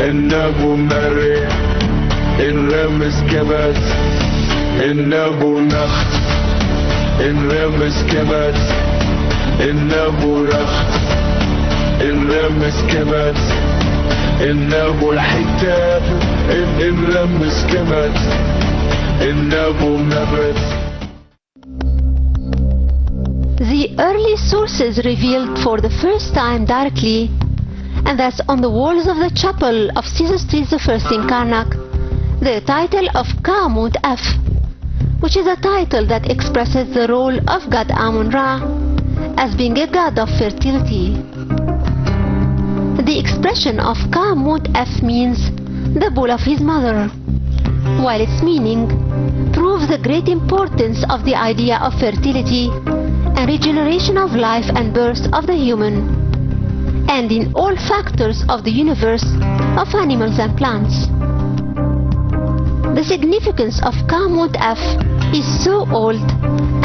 إنه مريء الرمز كمت إنه نخت الرمز كمت إنه رخت الرمز كمت إنه الحتاب الرمز كمت إنه نبت. The early sources revealed for the first time directly, and thus on the walls of the chapel of Caesar Street I in Karnak, the title of Kemet F, which is a title that expresses the role of God Amun-Ra as being a god of fertility. The expression of Kemet F means the bull of his mother, while its meaning proves the great importance of the idea of fertility and regeneration of life and birth of the human, and in all factors of the universe of animals and plants. The significance of Kemet F is so old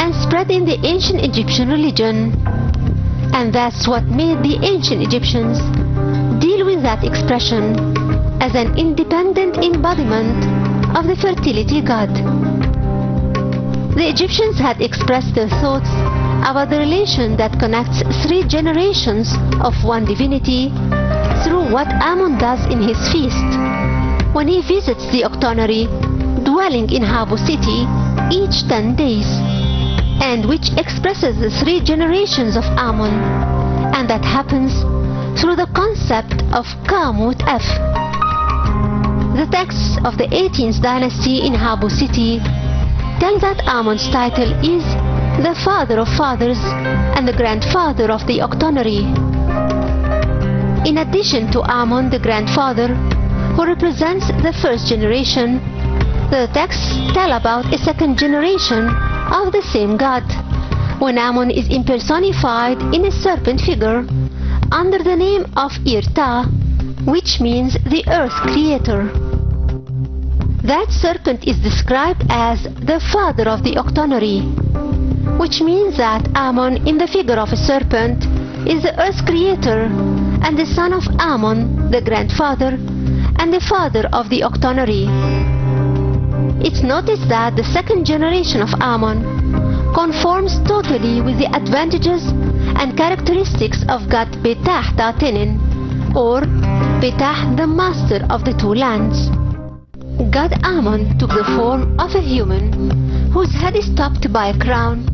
and spread in the ancient Egyptian religion, and that's what made the ancient Egyptians deal with that expression as an independent embodiment of the fertility god. The Egyptians had expressed their thoughts about the relation that connects three generations of one divinity through what Amun does in his feast when he visits the octonary dwelling in Habu city each 10 days, and which expresses the three generations of Amun, and that happens through the concept of Kemet F. The texts of the 18th dynasty in Habu city tell that Amun's title is the father of fathers and the grandfather of the octonary. In addition to Amun the grandfather, who represents the first generation, the texts tell about a second generation of the same god, when Amun is impersonified in a serpent figure under the name of Irta, which means the earth creator. That serpent is described as the father of the octonary, which means that Amun in the figure of a serpent is the earth creator and the son of Amun, the grandfather, and the father of the octonary. It's noticed that the second generation of Amun conforms totally with the advantages and characteristics of God Betah Ta'tinin, or Betah the master of the two lands. God Amun took the form of a human whose head is topped by a crown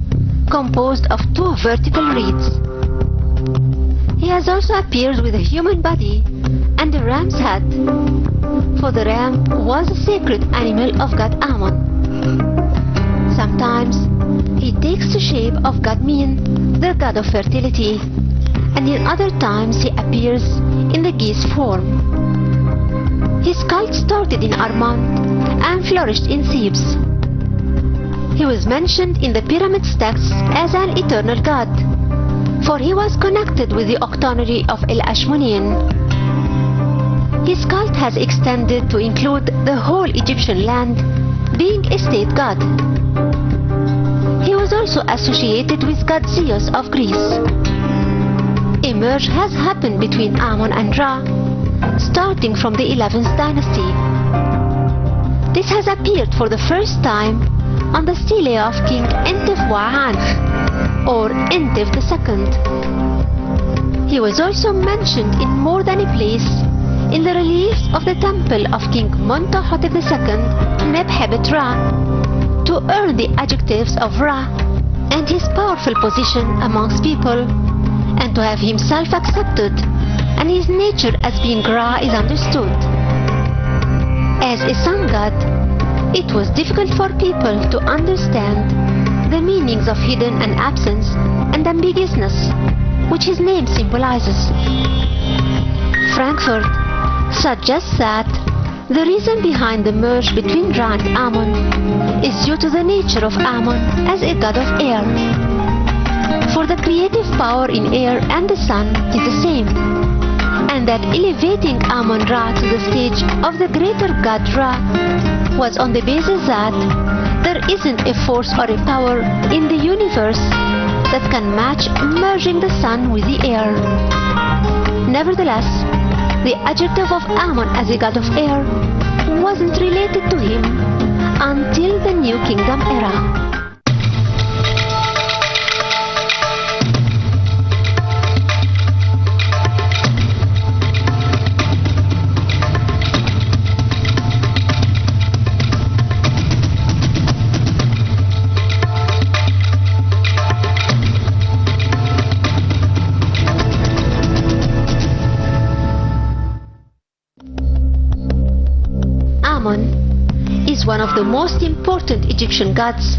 composed of two vertical reeds. He has also appeared with a human body and a ram's head, for the ram was a sacred animal of God Amun. Sometimes he takes the shape of God Min, the god of fertility, and in other times he appears in the geese form. His cult started in Armand and flourished in Thebes. He was mentioned in the pyramid texts as an eternal god, for he was connected with the octonary of El Ashmonean. His cult has extended to include the whole Egyptian land, being a state god. He was also associated with god Zeus of Greece. A merge has happened between Amun and Ra, starting from the 11th dynasty. This has appeared for the first time on the stele of King Entef Wa'an, or Entef II. He was also mentioned in more than a place in the reliefs of the temple of King Montuhotep II, Nebhebet Ra, to earn the adjectives of Ra and his powerful position amongst people, and to have himself accepted and his nature as being Ra is understood. As a sun god, it was difficult for people to understand the meanings of hidden and absence and ambiguousness which his name symbolizes. Frankfurt suggests that the reason behind the merge between Ra and Amun is due to the nature of Amun as a god of air. For the creative power in air and the sun is the same, and that elevating Amun-Ra to the stage of the greater god Ra was on the basis that there isn't a force or a power in the universe that can match merging the sun with the air. Nevertheless, the adjective of Ammon as a god of air wasn't related to him until the New Kingdom era. Ammon is one of the most important Egyptian gods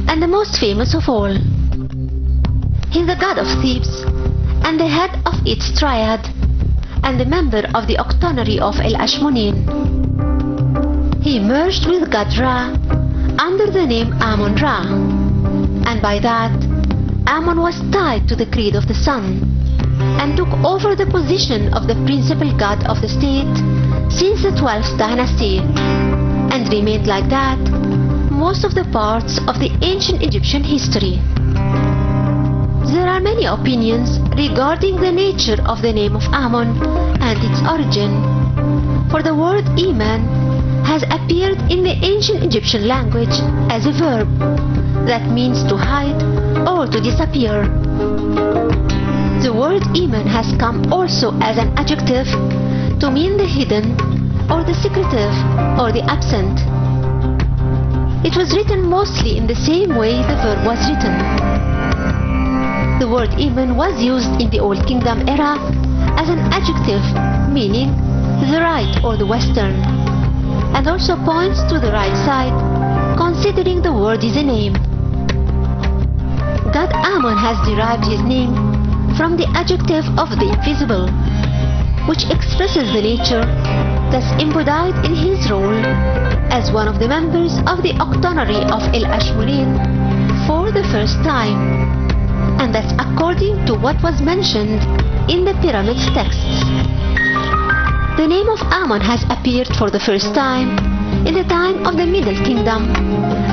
and the most famous of all. He is the god of Thebes and the head of its triad and a member of the octonary of El-Ashmonin. He merged with god Ra under the name Ammon-Ra, and by that Ammon was tied to the creed of the sun and took over the position of the principal god of the state since the 12th dynasty, and remained like that most of the parts of the ancient Egyptian history. There are many opinions regarding the nature of the name of Ammon and its origin, for the word Iman has appeared in the ancient Egyptian language as a verb that means to hide or to disappear. The word Iman has come also as an adjective to mean the hidden or the secretive or the absent. It was written mostly in the same way the verb was written. The word Iman was used in the Old Kingdom era as an adjective meaning the right or the western, and also points to the right side, considering the word is a name. God Ammon has derived his name from the adjective of the invisible, which expresses the nature thus embodied in his role as one of the members of the octonary of El-Ashmonin for the first time, and that's according to what was mentioned in the Pyramids texts. The name of Ammon has appeared for the first time in the time of the Middle Kingdom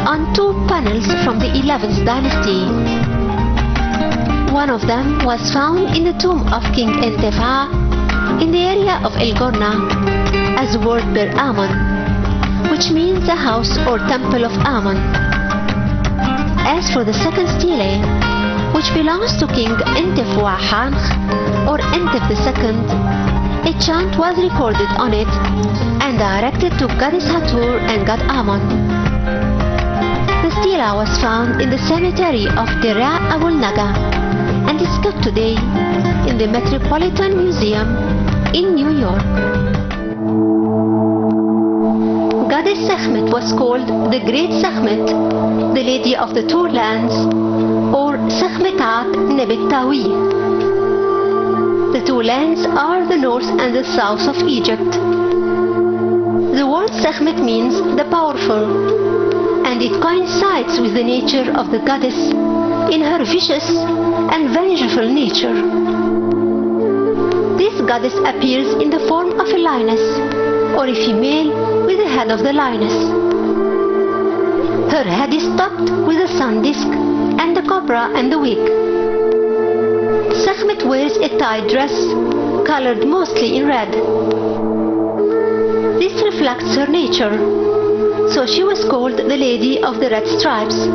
on two panels from the 11th dynasty. One of them was found in the tomb of King Entefa in the area of El Gorna as the word Ber Ammon, which means the house or temple of Ammon. As for the second stele, which belongs to King Entef-Wa-Hanch or Entef II, a chant was recorded on it and directed to Goddess Hathor and God Ammon. The stela was found in the cemetery of Dera Abul Naga and is kept today in the Metropolitan Museum in New York. Goddess Sekhmet was called the Great Sekhmet, the Lady of the Two Lands, or Sekhmetat Nebet-Tawi. The two lands are the north and the south of Egypt. The word Sekhmet means the powerful, and it coincides with the nature of the goddess in her vicious and vengeful nature. This goddess appears in the form of a lioness, or a female with the head of the lioness. Her head is topped with a sun disk and the cobra and the wig. Sekhmet wears a tight dress colored mostly in red. This reflects her nature, so she was called the Lady of the Red Stripes,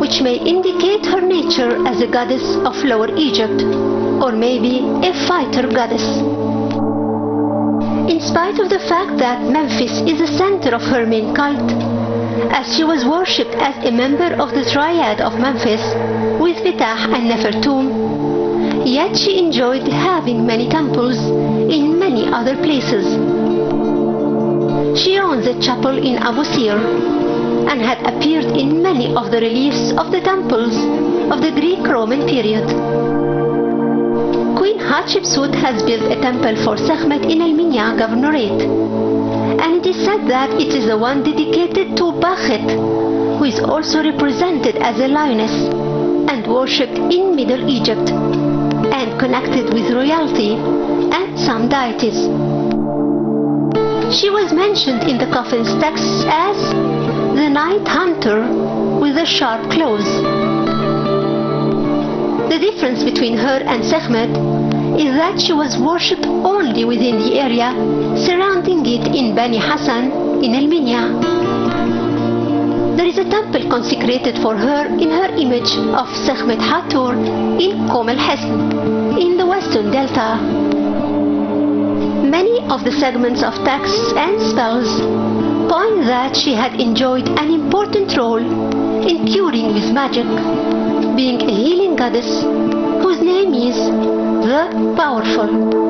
which may indicate her nature as a goddess of Lower Egypt, or maybe a fighter goddess. In spite of the fact that Memphis is the center of her main cult, as she was worshipped as a member of the triad of Memphis with Ptah and Nefertum, yet she enjoyed having many temples in many other places. She owns a chapel in Abu Sir and had appeared in many of the reliefs of the temples of the Greek-Roman period. Queen Hatshepsut has built a temple for Sekhmet in El-Minya Governorate, and it is said that it is the one dedicated to Bakhet, who is also represented as a lioness and worshipped in Middle Egypt, and connected with royalty and some deities. She was mentioned in the coffin's texts as the night hunter with the sharp claws. The difference between her and Sekhmet is that she was worshipped only within the area surrounding it in Bani Hassan in Al-Minya. There is a temple consecrated for her in her image of Sekhmet Hathor in Qom al-Hisn in the western delta. Many of the segments of texts and spells point that she had enjoyed an important role in curing with magic, being a healing goddess whose name is the Powerful.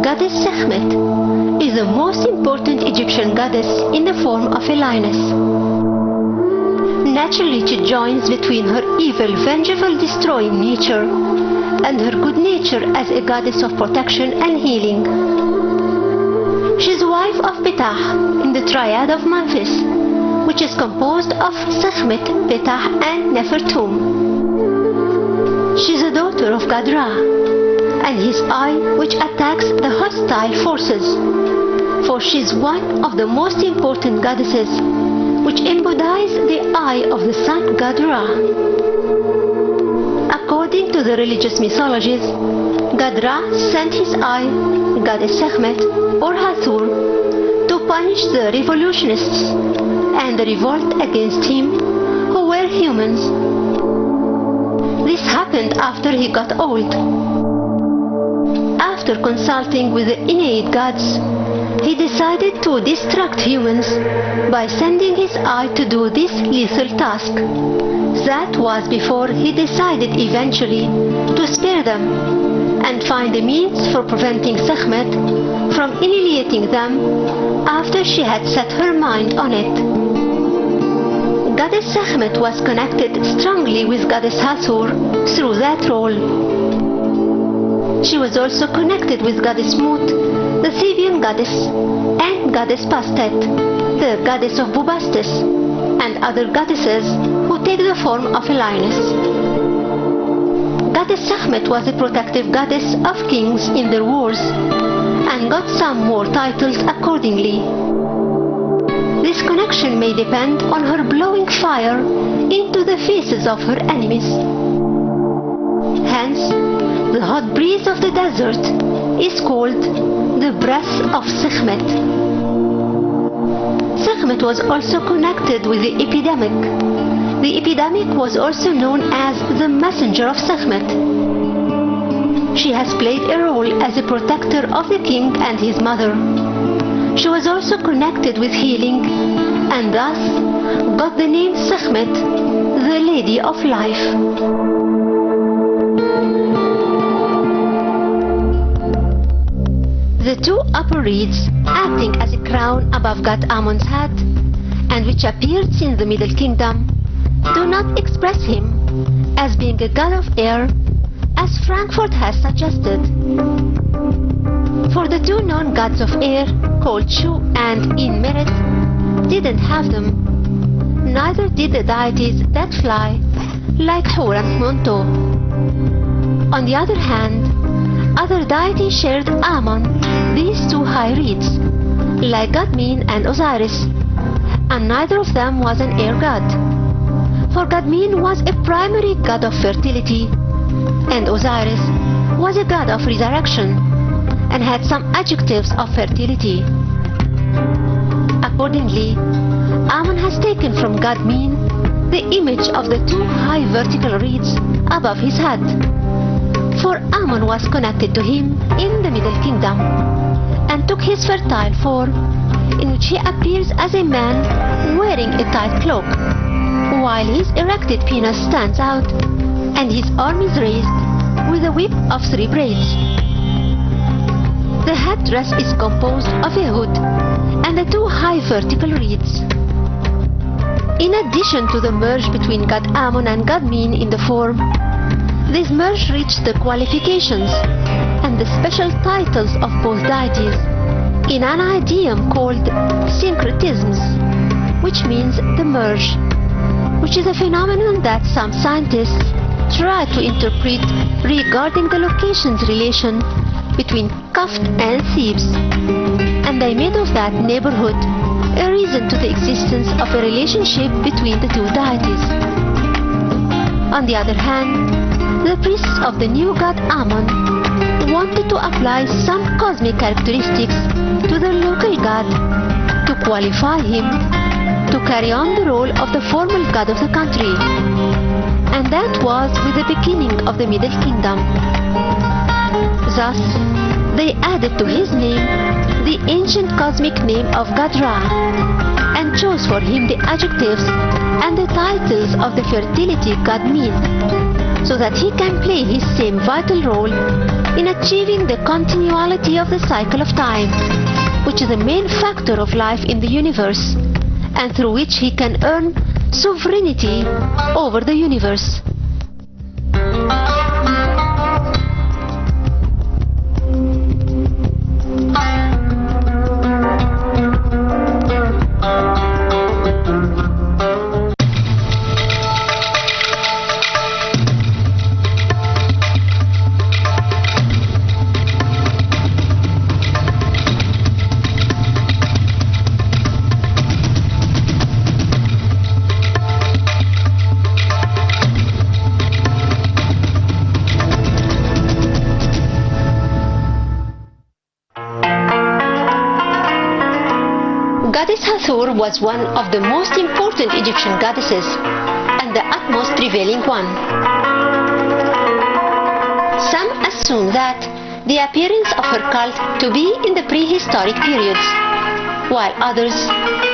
Goddess Sekhmet is the most important Egyptian goddess in the form of a lioness. Naturally, she joins between her evil, vengeful, destroying nature and her good nature as a goddess of protection and healing. She is wife of Ptah in the triad of Memphis, which is composed of Sekhmet, Ptah and Nefertum. She is a daughter of God Ra, and his eye which attacks the hostile forces, for she is one of the most important goddesses which embodies the eye of the sun god Ra. According to the religious mythologies, God Ra sent his eye, goddess Sekhmet or Hathor, to punish the revolutionists and the revolt against him who were humans. This happened after he got old. After consulting with the innate gods, he decided to distract humans by sending his eye to do this lethal task. That was before he decided eventually to spare them and find a means for preventing Sekhmet from annihilating them after she had set her mind on it. Goddess Sekhmet was connected strongly with Goddess Hathor through that role. She was also connected with Goddess Mut, the Theban goddess, and Goddess Bastet, the goddess of Bubastis, and other goddesses who take the form of a lioness. Goddess Sekhmet was a protective goddess of kings in their wars, and got some more titles accordingly. This connection may depend on her blowing fire into the faces of her enemies. Hence, the hot breeze of the desert is called the breath of Sekhmet. Sekhmet was also connected with the epidemic. The epidemic was also known as the messenger of Sekhmet. She has played a role as a protector of the king and his mother. She was also connected with healing and thus got the name Sekhmet, the Lady of Life. The two upper reeds, acting as a crown above God Ammon's head, and which appeared in the Middle Kingdom, do not express him as being a god of air, as Frankfurt has suggested. For the two known gods of air, called Shu and Inmeret, didn't have them. Neither did the deities that fly, like Hur and Monto. On the other hand, other deities shared Ammon these two high reeds, like Gadmin and Osiris, and neither of them was an air god. For Gadmin was a primary god of fertility, and Osiris was a god of resurrection, and had some adjectives of fertility. Accordingly, Ammon has taken from Gadmin the image of the two high vertical reeds above his head, for Ammon was connected to him in the Middle Kingdom, and took his fertile form, in which he appears as a man wearing a tight cloak, while his erected penis stands out, and his arm is raised with a whip of 3 braids. The headdress is composed of a hood and the two high vertical reeds. In addition to the merge between God Ammon and Gadmin in the form, this merge reached the qualifications, and and the special titles of both deities in an idiom called syncretisms, which means the merge, which is a phenomenon that some scientists try to interpret regarding the location's relation between Kaf and Thebes, and they made of that neighborhood a reason to the existence of a relationship between the two deities. On the other hand, the priests of the new god Ammon wanted to apply some cosmic characteristics to the local god to qualify him to carry on the role of the formal god of the country, and that was with the beginning of the Middle Kingdom. Thus, they added to his name the ancient cosmic name of God Ra, and chose for him the adjectives and the titles of the fertility god Min, so that he can play his same vital role in achieving the continuity of the cycle of time, which is the main factor of life in the universe, and through which he can earn sovereignty over the universe. Goddess Hathor was one of the most important Egyptian goddesses and the utmost prevailing one. Some assume that the appearance of her cult to be in the prehistoric periods, while others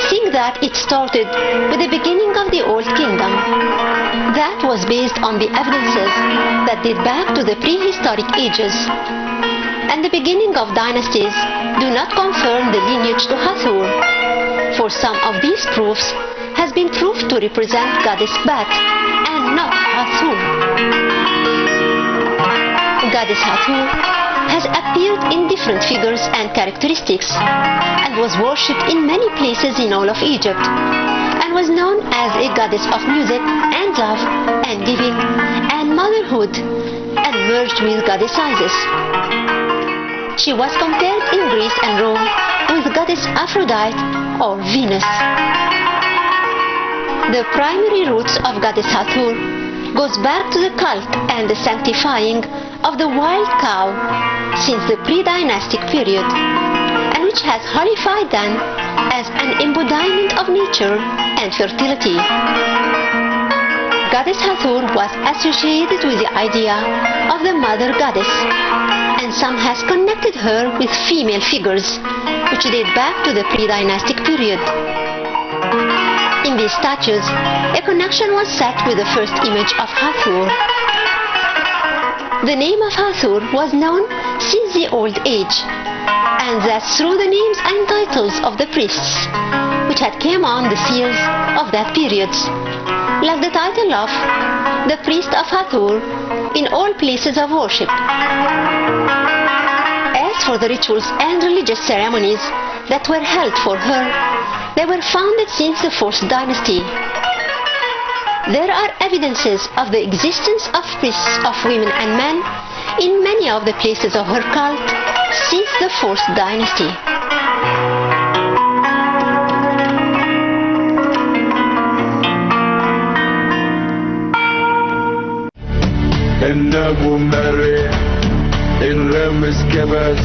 think that it started with the beginning of the Old Kingdom. That was based on the evidences that date back to the prehistoric ages, and the beginning of dynasties do not confirm the lineage to Hathor, for some of these proofs has been proved to represent goddess Bat and not Hathor. Goddess Hathor has appeared in different figures and characteristics and was worshipped in many places in all of Egypt, and was known as a goddess of music and love and giving and motherhood, and merged with goddess Isis. She was compared in Greece and Rome with goddess Aphrodite or Venus. The primary roots of goddess Hathor goes back to the cult and the sanctifying of the wild cow since the pre-dynastic period, and which has holified them as an embodiment of nature and fertility. Goddess Hathor was associated with the idea of the mother goddess, and some has connected her with female figures which date back to the pre-dynastic period. In these statues, a connection was set with the first image of Hathor. The name of Hathor was known since the old age, and that's through the names and titles of the priests, which had came on the seals of that period, like the title of the priest of Hathor in all places of worship. As for the rituals and religious ceremonies that were held for her, they were founded since the 4th dynasty. There are evidences of the existence of priests of women and men in many of the places of her cult since the 4th dynasty. إنه مريح الرمز كبس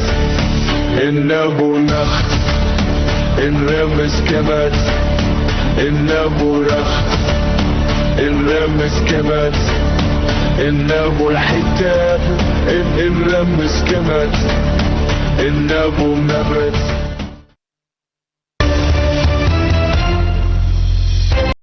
إنه نخ الرمز كبس إنه رخ الرمز كبس إنه الحتاب الرمز كبس إنه نبت